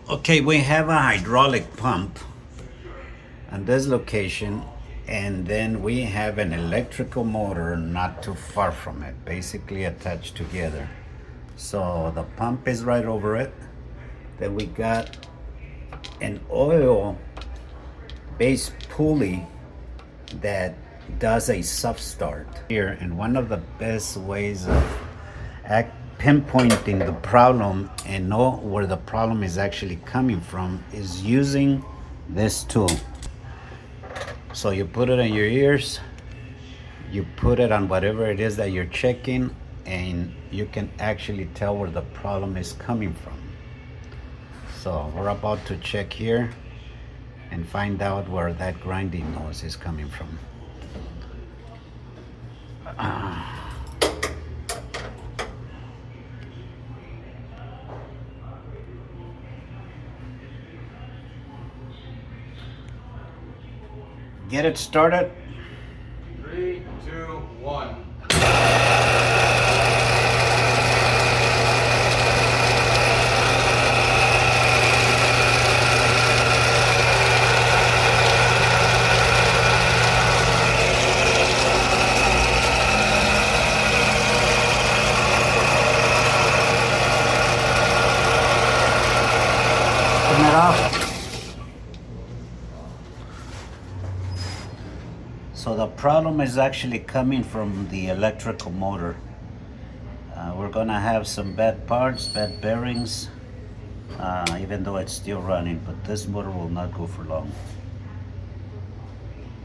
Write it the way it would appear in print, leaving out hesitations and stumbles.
Okay, we have a hydraulic pump at this location, and then we have an electrical motor not too far from it, basically attached together. So the pump is right over it. Then we got an oil based pulley that does a soft start here, and one of the best ways of pinpointing the problem and know where the problem is actually coming from is using this tool. So you put it in your ears, you put it on whatever it is that you're checking, and you can actually tell where the problem is coming from. So we're about to check here and find out where that grinding noise is coming from. Get it started. 3, 2, 1. Turn it off. So the problem is actually coming from the electrical motor. We're gonna have some bad parts, bad bearings, even though it's still running, but this motor will not go for long.